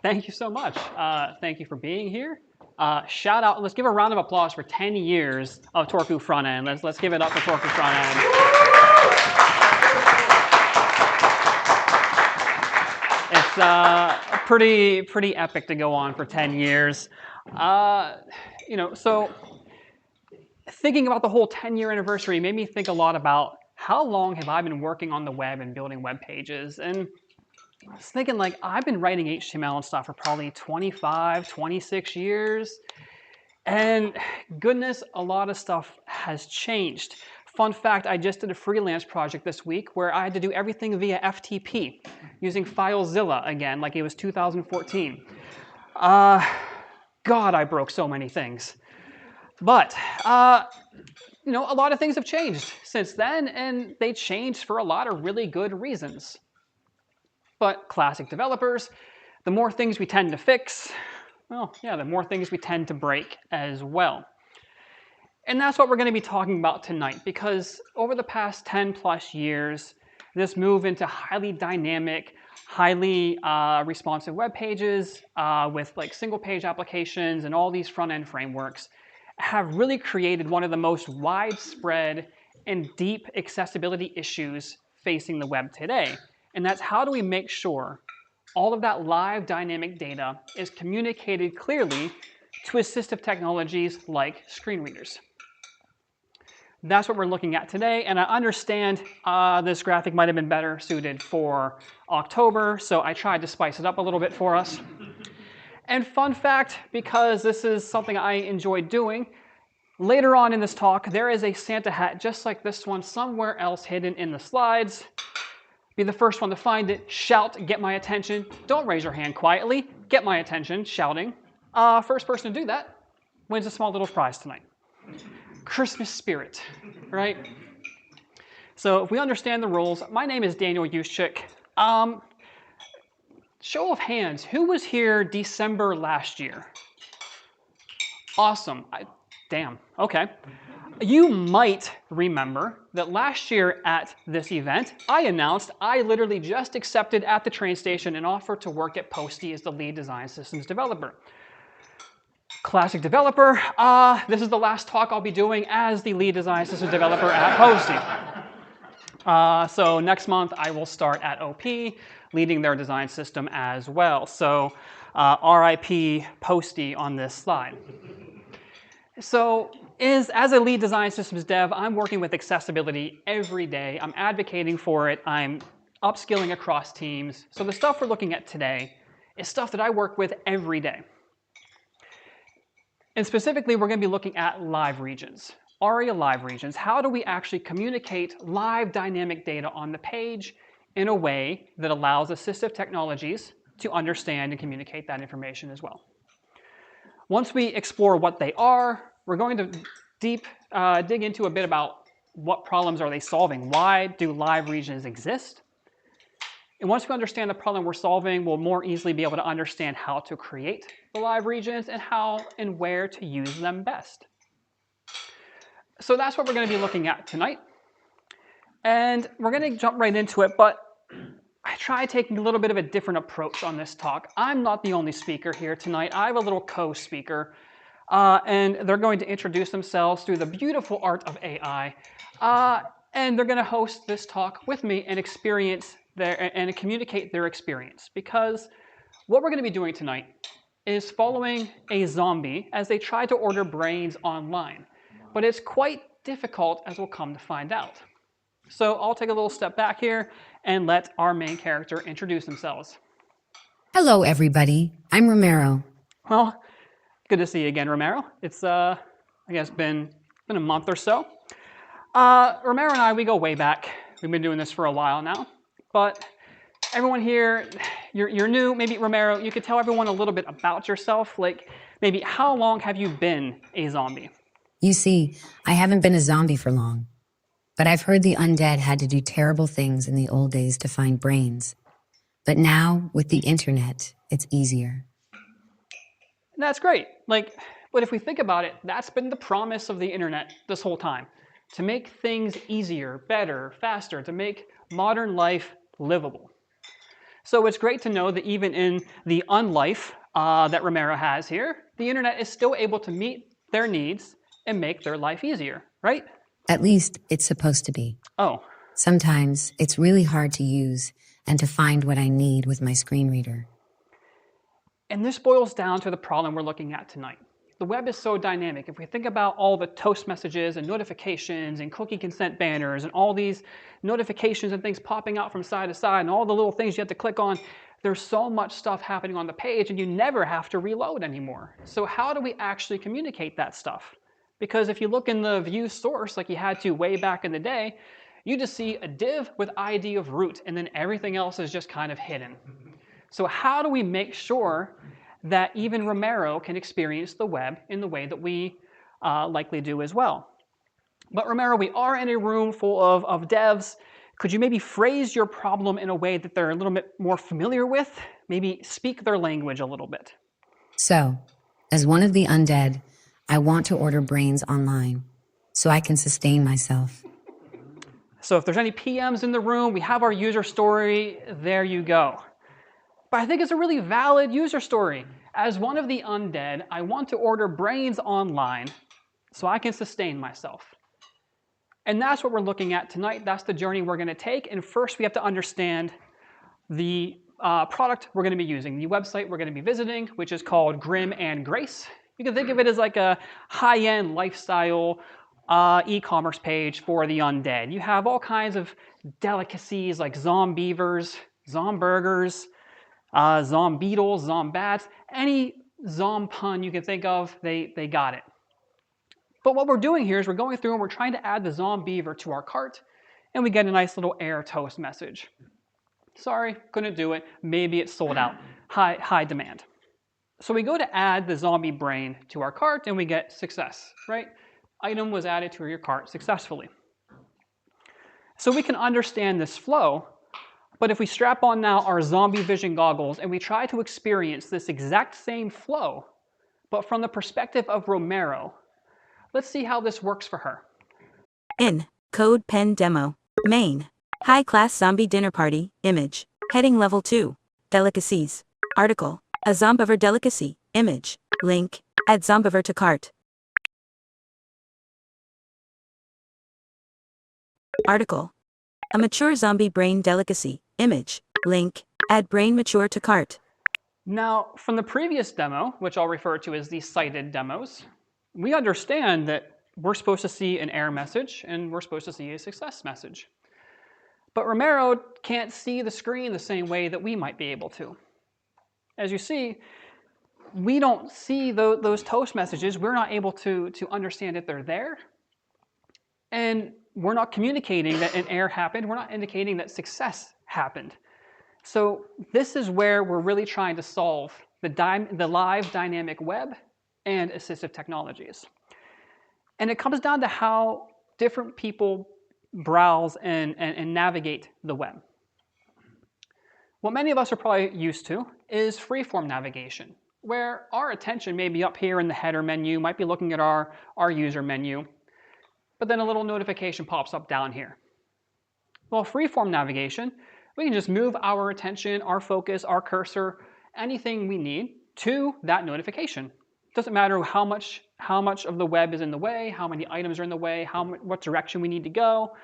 Thank you so much. Thank you for being here. Shout out, let's give a round of applause for 10 years of Turku Frontend. Let's give it up for Turku Frontend. It's pretty epic to go on for 10 years. So thinking about the whole 10-year anniversary made me think a lot about how long have I been working on the web and building web pages. And I was thinking, like, I've been writing HTML and stuff for probably 25, 26 years. And goodness, a lot of stuff has changed. Fun fact, I just did a freelance project this week where I had to do everything via FTP using FileZilla again, like it was 2014. God, I broke so many things. But, a lot of things have changed since then, and they changed for a lot of really good reasons. But classic developers, the more things we tend to fix, the more things we tend to break as well. And that's what we're going to be talking about tonight, because over the past 10 plus years, this move into highly dynamic, highly responsive web pages with like single page applications and all these front end frameworks have really created one of the most widespread and deep accessibility issues facing the web today. And that's, how do we make sure all of that live dynamic data is communicated clearly to assistive technologies like screen readers? That's what we're looking at today, and I understand this graphic might have been better suited for October, so I tried to spice it up a little bit for us. And fun fact, because this is something I enjoy doing, later on in this talk, there is a Santa hat just like this one somewhere else hidden in the slides. Be the first one to find it, shout, get my attention. Don't raise your hand quietly, get my attention, shouting. First person to do that wins a small little prize tonight. Christmas spirit, right? So if we understand the rules, my name is Daniel Yuschick. Show of hands, who was here December last year? Awesome. Damn, okay. You might remember that last year at this event, I announced I literally just accepted at the train station an offer to work at Posty as the lead design systems developer. Classic developer, this is the last talk I'll be doing as the lead design systems developer at Posty. So next month I will start at OP, leading their design system as well. So RIP Posty on this slide. So as a lead design systems dev, I'm working with accessibility every day. I'm advocating for it. I'm upskilling across teams. So the stuff we're looking at today is stuff that I work with every day. And specifically, we're going to be looking at live regions, ARIA live regions. How do we actually communicate live dynamic data on the page in a way that allows assistive technologies to understand and communicate that information as well? Once we explore what they are, we're going to dig into a bit about what problems are they solving. Why do live regions exist? And once we understand the problem we're solving, we'll more easily be able to understand how to create the live regions and how and where to use them best. So that's what we're going to be looking at tonight. And we're going to jump right into it, but I try taking a little bit of a different approach on this talk. I'm not the only speaker here tonight. I have a little co-speaker, and they're going to introduce themselves through the beautiful art of AI, and they're going to host this talk with me and communicate their experience. Because what we're going to be doing tonight is following a zombie as they try to order brains online. But it's quite difficult, as we'll come to find out. So I'll take a little step back here and let our main character introduce themselves. Hello, everybody. I'm Romero. Well, good to see you again, Romero. It's, I guess, been a month or so. Romero and I, we go way back. We've been doing this for a while now. But everyone here, you're new. Maybe, Romero, you could tell everyone a little bit about yourself. Like, maybe how long have you been a zombie? You see, I haven't been a zombie for long. But I've heard the undead had to do terrible things in the old days to find brains. But now, with the internet, it's easier. That's great. But if we think about it, that's been the promise of the internet this whole time. To make things easier, better, faster, to make modern life livable. So it's great to know that even in the unlife that Romero has here, the internet is still able to meet their needs and make their life easier, right? At least it's supposed to be. Oh, Sometimes it's really hard to use and to find what I need with my screen reader. and this boils down to the problem we're looking at tonight. The web is so dynamic. If we think about all the toast messages and notifications and cookie consent banners and all these notifications and things popping out from side to side and all the little things you have to click on, there's so much stuff happening on the page and you never have to reload anymore. So how do we actually communicate that stuff? Because if you look in the view source like you had to way back in the day, you just see a div with ID of root and then everything else is just kind of hidden. So how do we make sure that even Romero can experience the web in the way that we likely do as well? But Romero, we are in a room full of devs. Could you maybe phrase your problem in a way that they're a little bit more familiar with? Maybe speak their language a little bit. So, as one of the undead, I want to order brains online so I can sustain myself. So if there's any PMs in the room, we have our user story. There you go. But I think it's a really valid user story. As one of the undead, I want to order brains online so I can sustain myself. And that's what we're looking at tonight. That's the journey we're going to take. And first, we have to understand the product we're going to be using, the website we're going to be visiting, which is called Grim and Grace. You can think of it as like a high-end lifestyle e-commerce page for the undead. You have all kinds of delicacies like zombeavers, zomburgers, zombeetles, zombats, any zom pun you can think of, they got it. But what we're doing here is we're going through and we're trying to add the zombeaver to our cart, and we get a nice little error toast message. Sorry, couldn't do it. Maybe it's sold out. High demand. So we go to add the zombie brain to our cart, and we get success, right? Item was added to your cart successfully. So we can understand this flow, but if we strap on now our zombie vision goggles and we try to experience this exact same flow, but from the perspective of Romero, let's see how this works for her. In code pen demo main high class zombie dinner party image heading level 2 delicacies article a zombiver delicacy image link add zombiver to cart article a mature zombie brain delicacy image link add brain mature to cart. Now, from the previous demo, which I'll refer to as the cited demos, we understand that we're supposed to see an error message and we're supposed to see a success message. But Romero can't see the screen the same way that we might be able to. As you see, we don't see those toast messages. We're not able to understand that they're there. And we're not communicating that an error happened. We're not indicating that success happened. So this is where we're really trying to solve the live dynamic web and assistive technologies. And it comes down to how different people browse and navigate the web. What many of us are probably used to is freeform navigation, where our attention may be up here in the header menu, might be looking at our user menu, but then a little notification pops up down here. Well, freeform navigation, we can just move our attention, our focus, our cursor, anything we need to that notification. Doesn't matter how much of the web is in the way, how many items are in the way, what direction we need to go.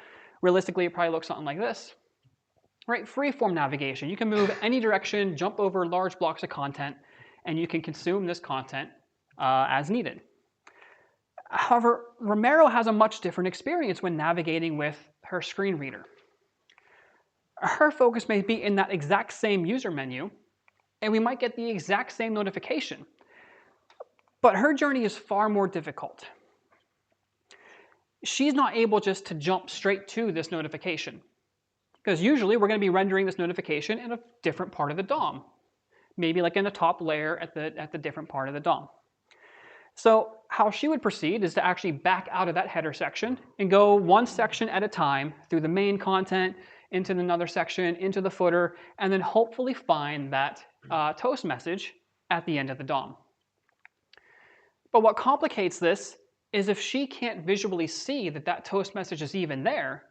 Realistically, it probably looks something like this. Right, freeform navigation. You can move any direction, jump over large blocks of content, and you can consume this content as needed. However, Romero has a much different experience when navigating with her screen reader. Her focus may be in that exact same user menu, and we might get the exact same notification. But her journey is far more difficult. She's not able just to jump straight to this notification, because usually we're going to be rendering this notification in a different part of the DOM, maybe like in the top layer at the different part of the DOM. So how she would proceed is to actually back out of that header section and go one section at a time through the main content, into another section, into the footer, and then hopefully find that toast message at the end of the DOM. But what complicates this is if she can't visually see that toast message is even there,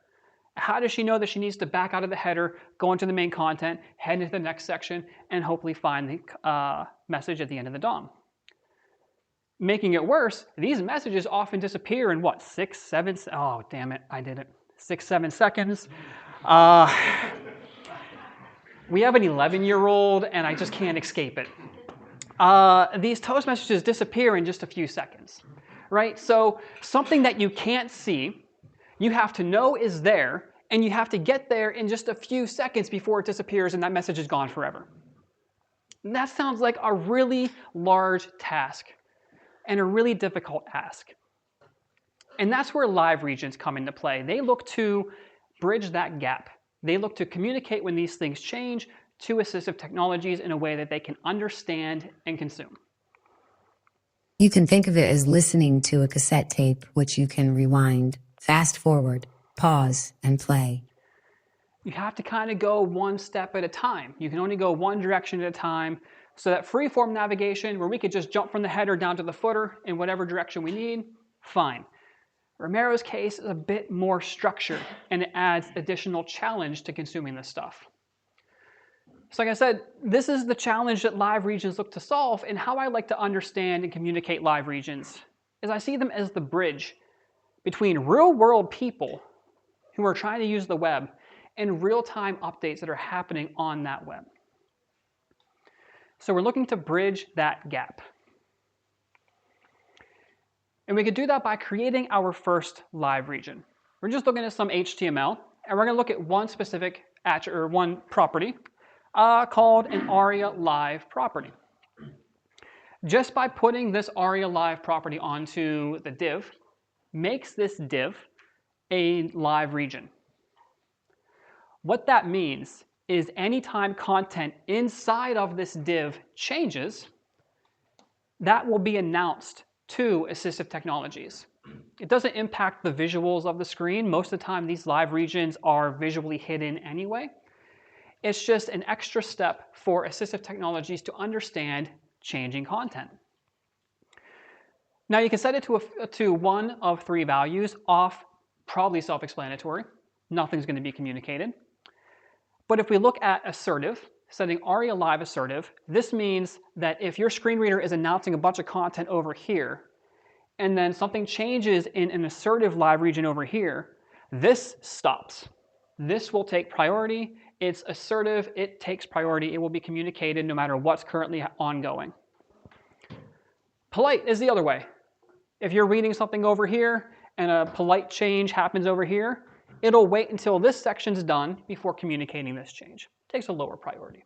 How does she know that she needs to back out of the header, go into the main content, head into the next section, and hopefully find the message at the end of the DOM? Making it worse, these messages often disappear in what, 6, 7, oh damn it, I did it, 6, 7 seconds. We have an 11-year-old and I just can't escape it. These toast messages disappear in just a few seconds, right? So something that you can't see, you have to know is there, and you have to get there in just a few seconds before it disappears and that message is gone forever. And that sounds like a really large task and a really difficult ask. And that's where live regions come into play. They look to bridge that gap. They look to communicate when these things change to assistive technologies in a way that they can understand and consume. You can think of it as listening to a cassette tape, which you can rewind, fast forward, pause, and play. You have to kind of go one step at a time. You can only go one direction at a time. So that free-form navigation, where we could just jump from the header down to the footer in whatever direction we need, fine. Romero's case is a bit more structured, and it adds additional challenge to consuming this stuff. So like I said, this is the challenge that live regions look to solve, and how I like to understand and communicate live regions is I see them as the bridge between real-world people who are trying to use the web and real-time updates that are happening on that web. So we're looking to bridge that gap. And we could do that by creating our first live region. We're just looking at some HTML, and we're going to look at one specific one property called an ARIA live property. Just by putting this ARIA live property onto the div makes this div a live region. What that means is anytime content inside of this div changes, that will be announced to assistive technologies. It doesn't impact the visuals of the screen. Most of the time, these live regions are visually hidden anyway. It's just an extra step for assistive technologies to understand changing content. Now you can set it to one of 3 values, off, probably self-explanatory. Nothing's going to be communicated. But if we look at assertive, setting ARIA live assertive, this means that if your screen reader is announcing a bunch of content over here, and then something changes in an assertive live region over here, this stops. This will take priority. It's assertive. It takes priority. It will be communicated no matter what's currently ongoing. Polite is the other way. If you're reading something over here and a polite change happens over here, it'll wait until this section's done before communicating this change. It takes a lower priority.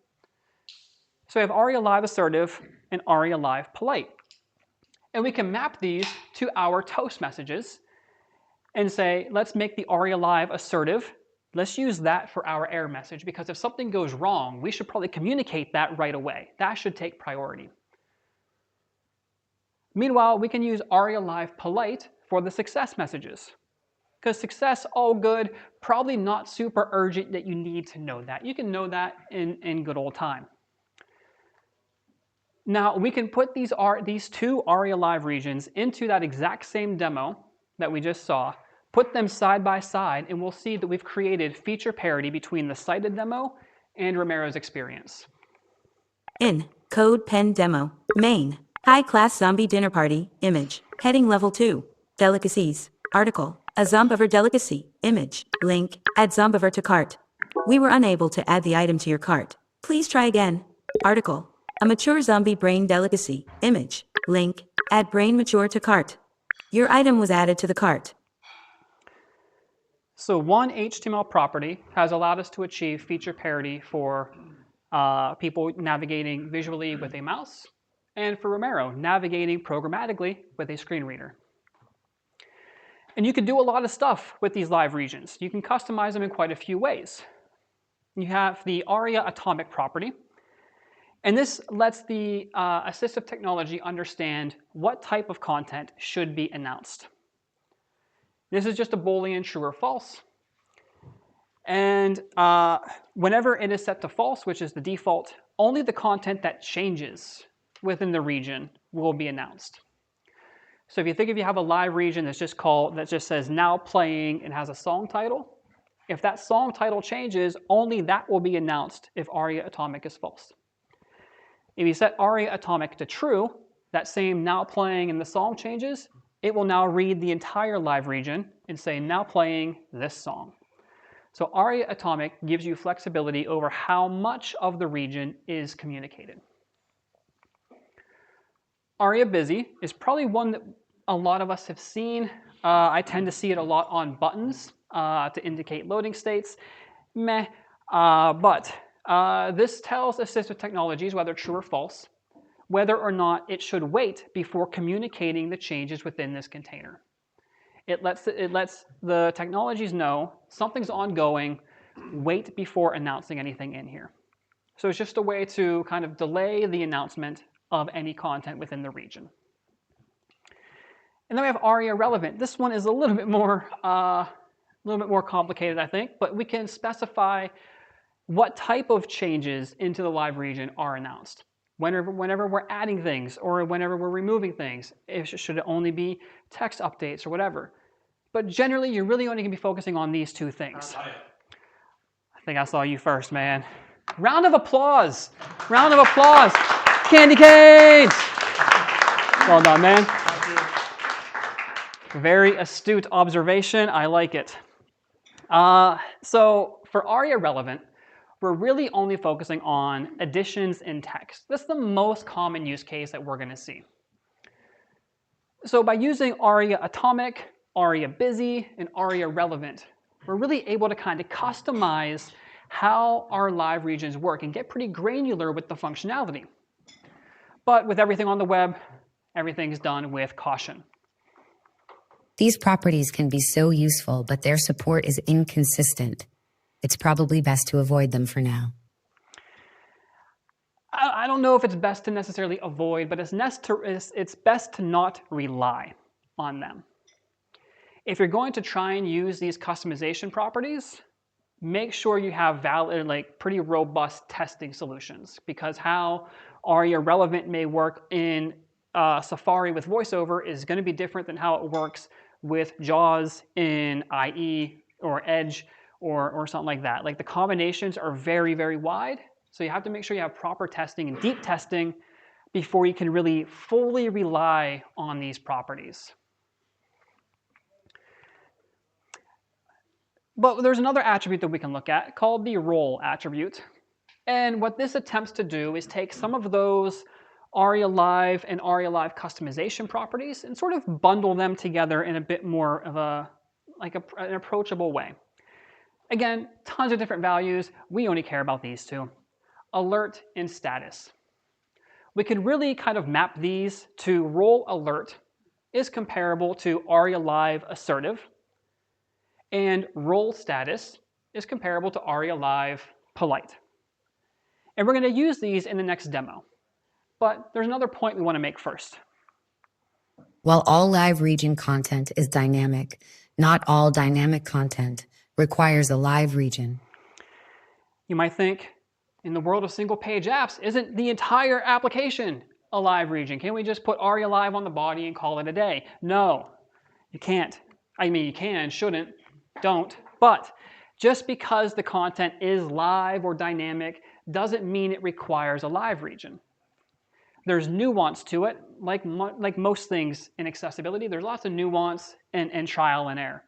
So we have ARIA live assertive and ARIA live polite. And we can map these to our toast messages and say, let's make the ARIA live assertive. Let's use that for our error message, because if something goes wrong, we should probably communicate that right away. That should take priority. Meanwhile, we can use ARIA live polite for the success messages. Because success, all good, probably not super urgent that you need to know that. You can know that in good old time. Now, we can put these 2 ARIA live regions into that exact same demo that we just saw, put them side by side, and we'll see that we've created feature parity between the cited demo and Romero's experience. In Code Pen Demo. Main. High-class zombie dinner party. Image. Heading level 2. Delicacies. Article. A zombiver delicacy. Image. Link. Add zombiver to cart. We were unable to add the item to your cart. Please try again. Article. A mature zombie brain delicacy. Image. Link. Add brain mature to cart. Your item was added to the cart. So one HTML property has allowed us to achieve feature parity for people navigating visually with a mouse, and for Romero, navigating programmatically with a screen reader. And you can do a lot of stuff with these live regions. You can customize them in quite a few ways. You have the ARIA atomic property, and this lets the assistive technology understand what type of content should be announced. This is just a Boolean true or false. And whenever it is set to false, which is the default, only the content that changes within the region will be announced. So if you have a live region that's just says now playing and has a song title, If that song title changes, only that will be announced if aria atomic is false. If you set aria atomic to true, that same now playing and the song changes, it will now read the entire live region and say now playing this song. So aria atomic gives you flexibility over how much of the region is communicated. Aria busy is probably one that a lot of us have seen. I tend to see it a lot on buttons to indicate loading states. Meh. But this tells assistive technologies, whether true or false, whether or not it should wait before communicating the changes within this container. It lets the technologies know something's ongoing, wait before announcing anything in here. So it's just a way to kind of delay the announcement of any content within the region. And then we have aria relevant. This one is a little bit more complicated, I think, but we can specify what type of changes into the live region are announced. Whenever we're adding things or whenever we're removing things, should it only be text updates or whatever. But generally, you're really only going to be focusing on these two things. I think I saw you first, man. Round of applause. Round of applause. Candy canes. Well done, man. Very astute observation. I like it. So for aria relevant, we're really only focusing on additions in text. That's the most common use case that we're going to see. So by using aria atomic, aria busy, and aria relevant, we're really able to kind of customize how our live regions work and get pretty granular with the functionality. But with everything on the web, everything's done with caution. These properties can be so useful, but their support is inconsistent. It's probably best to avoid them for now. I don't know if it's best to necessarily avoid, but it's best to not rely on them. If you're going to try and use these customization properties, make sure you have valid, pretty robust testing solutions, because how aria relevant may work in Safari with VoiceOver is going to be different than how it works with JAWS in IE or Edge or something like that. Like the combinations are very, very wide, so you have to make sure you have proper testing and deep testing before you can really fully rely on these properties. But there's another attribute that we can look at called the role attribute. And what this attempts to do is take some of those aria live and aria live customization properties and sort of bundle them together in a bit more of an approachable way. Again, tons of different values. We only care about these two. Alert and status. We could really kind of map these to role alert is comparable to aria live assertive, and role status is comparable to aria live polite. And we're going to use these in the next demo. But there's another point we want to make first. While all live region content is dynamic, not all dynamic content requires a live region. You might think, in the world of single-page apps, isn't the entire application a live region? Can't we just put aria live on the body and call it a day? No, you can't. I mean, you can, shouldn't, don't. But just because the content is live or dynamic doesn't mean it requires a live region. There's nuance to it, like most things in accessibility. There's lots of nuance and trial and error.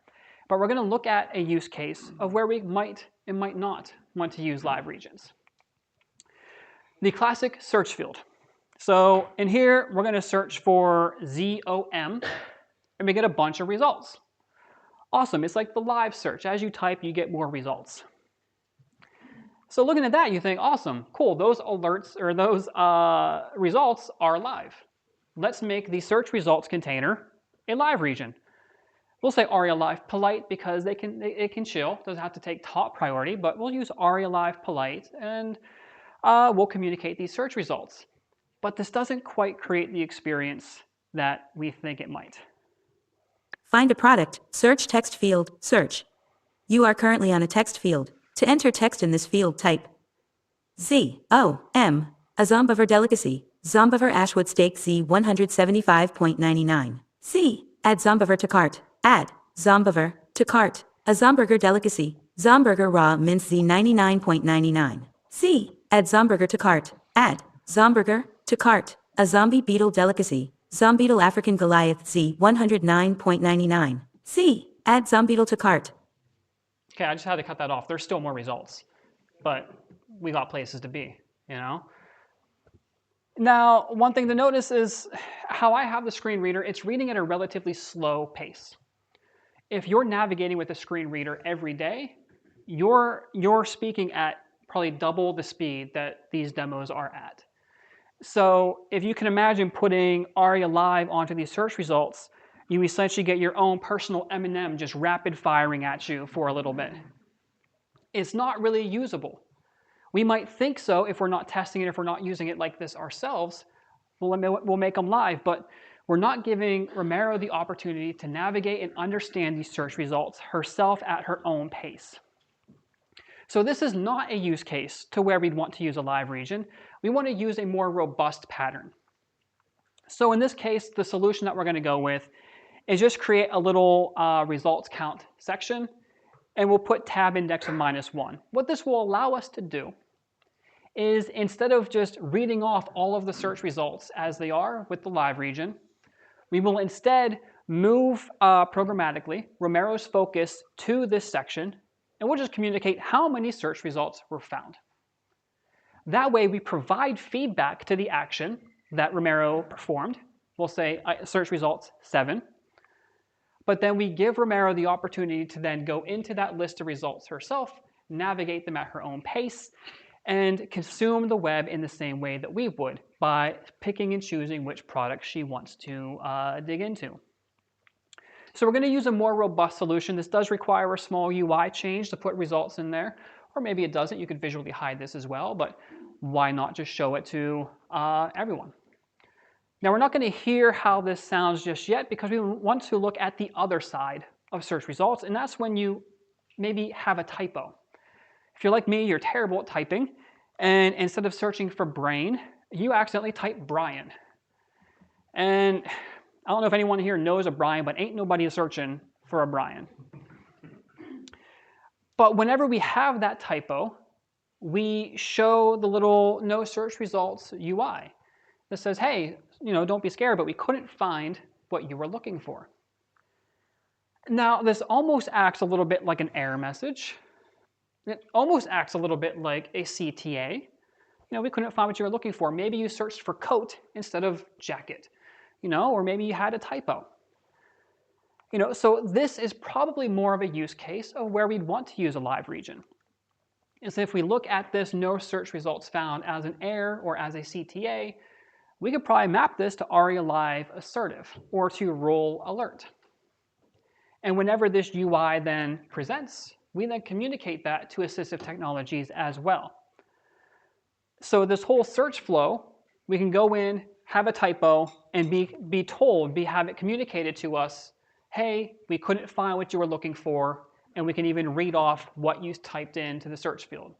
But we're going to look at a use case of where we might and might not want to use live regions. The classic search field. So in here, we're going to search for ZOM, and we get a bunch of results. Awesome. It's like the live search. As you type, you get more results. So looking at that, you think, awesome, cool, those alerts or those results are live. Let's make the search results container a live region. We'll say aria live polite because it can chill, doesn't have to take top priority, but we'll use aria live polite and we'll communicate these search results. But this doesn't quite create the experience that we think it might. Find a product, search text field, search. You are currently on a text field. To enter text in this field, type ZOM, a Zombiver delicacy, Zombiver Ashwood steak Z 175.99. C. Add Zombiver to cart. Add Zombiver to cart, a Zomburger delicacy, Zomburger raw mince Z 99.99. C. Add Zomburger to cart. Add Zomburger to cart. A zombie beetle delicacy. Zombeetle African Goliath Z 109.99. C. Add Zombeetle to cart. Okay, I just had to cut that off. There's still more results, but we got places to be, you know? Now, one thing to notice is how I have the screen reader, it's reading at a relatively slow pace. If you're navigating with a screen reader every day, you're speaking at probably double the speed that these demos are at. So if you can imagine putting ARIA Live onto these search results, you essentially get your own personal M&M just rapid firing at you for a little bit. It's not really usable. We might think so if we're not testing it, if we're not using it like this ourselves, we'll make them live, but we're not giving Romero the opportunity to navigate and understand these search results herself at her own pace. So this is not a use case to where we'd want to use a live region. We want to use a more robust pattern. So in this case, the solution that we're going to go with is just create a little results count section, and we'll put tab index of -1. What this will allow us to do is instead of just reading off all of the search results as they are with the live region, we will instead move programmatically Romero's focus to this section, and we'll just communicate how many search results were found. That way we provide feedback to the action that Romero performed. We'll say search results 7. But then we give Romero the opportunity to then go into that list of results herself, navigate them at her own pace, and consume the web in the same way that we would by picking and choosing which products she wants to dig into. So we're going to use a more robust solution. This does require a small UI change to put results in there, or maybe it doesn't. You could visually hide this as well, but why not just show it to everyone? Now, we're not going to hear how this sounds just yet because we want to look at the other side of search results, and that's when you maybe have a typo. If you're like me, you're terrible at typing, and instead of searching for brain, you accidentally type Brian. And I don't know if anyone here knows a Brian, but ain't nobody searching for a Brian. But whenever we have that typo, we show the little no search results UI that says, hey, don't be scared, but we couldn't find what you were looking for. Now, this almost acts a little bit like an error message. It almost acts a little bit like a CTA. We couldn't find what you were looking for. Maybe you searched for coat instead of jacket, or maybe you had a typo. So this is probably more of a use case of where we'd want to use a live region. Is if we look at this no search results found as an error or as a CTA, we could probably map this to ARIA Live assertive or to role alert. And whenever this UI then presents, we then communicate that to assistive technologies as well. So this whole search flow, we can go in, have a typo, and have it communicated to us, hey, we couldn't find what you were looking for, and we can even read off what you typed into the search field.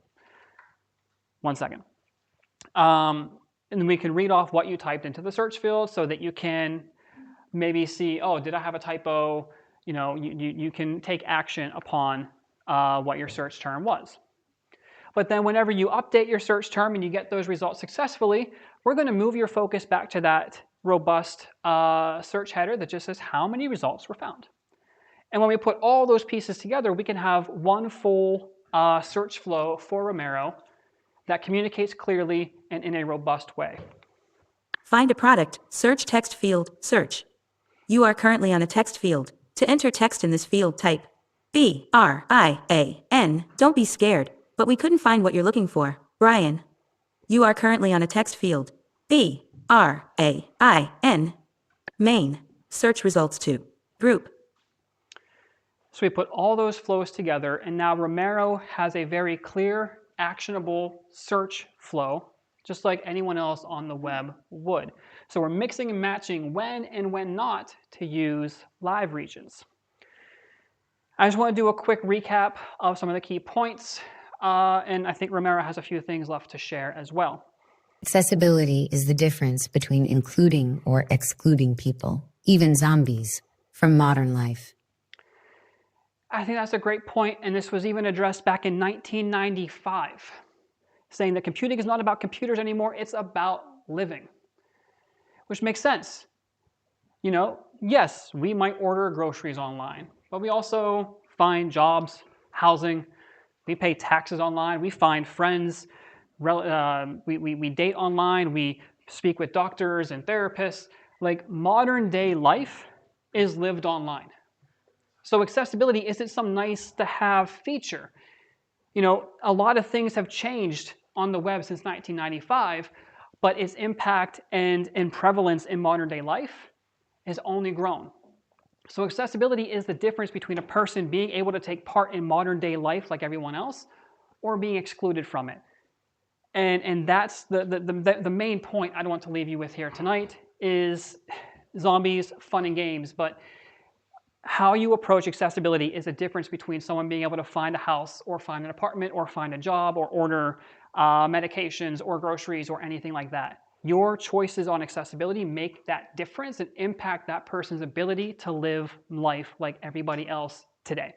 One second. And we can read off what you typed into the search field so that you can maybe see, oh, did I have a typo? You can take action upon what your search term was. But then whenever you update your search term and you get those results successfully, we're going to move your focus back to that robust search header that just says how many results were found. And when we put all those pieces together, we can have one full search flow for Romero that communicates clearly and in a robust way. Find a product, search text field, search. You are currently on a text field. To enter text in this field, type B-R-I-A-N. Don't be scared, but we couldn't find what you're looking for. Brian. You are currently on a text field. B-R-A-I-N. Main. Search results to group. So we put all those flows together, and now Romero has a very clear, actionable search flow, just like anyone else on the web would. So we're mixing and matching when and when not to use live regions. I just want to do a quick recap of some of the key points, and I think Romero has a few things left to share as well. Accessibility is the difference between including or excluding people, even zombies, from modern life. I think that's a great point, and this was even addressed back in 1995, saying that computing is not about computers anymore, it's about living, which makes sense. You know, yes, we might order groceries online, but we also find jobs, housing, we pay taxes online, we find friends, we date online, we speak with doctors and therapists. Like modern day life is lived online. So accessibility isn't some nice to have feature. You know, a lot of things have changed on the web since 1995, but its impact and prevalence in modern day life has only grown. So accessibility is the difference between a person being able to take part in modern day life like everyone else or being excluded from it. And that's the main point I want to leave you with here tonight is zombies, fun and games, but how you approach accessibility is a difference between someone being able to find a house or find an apartment or find a job or order medications or groceries or anything like that. Your choices on accessibility make that difference and impact that person's ability to live life like everybody else today.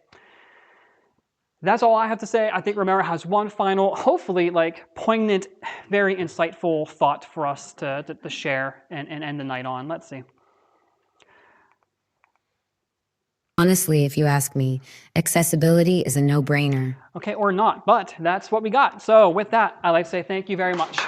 That's all I have to say. I think Romero has one final, hopefully like poignant, very insightful thought for us to share and end the night on. Let's see. Honestly, if you ask me, accessibility is a no-brainer. Okay, or not, but that's what we got. So with that, I'd like to say thank you very much.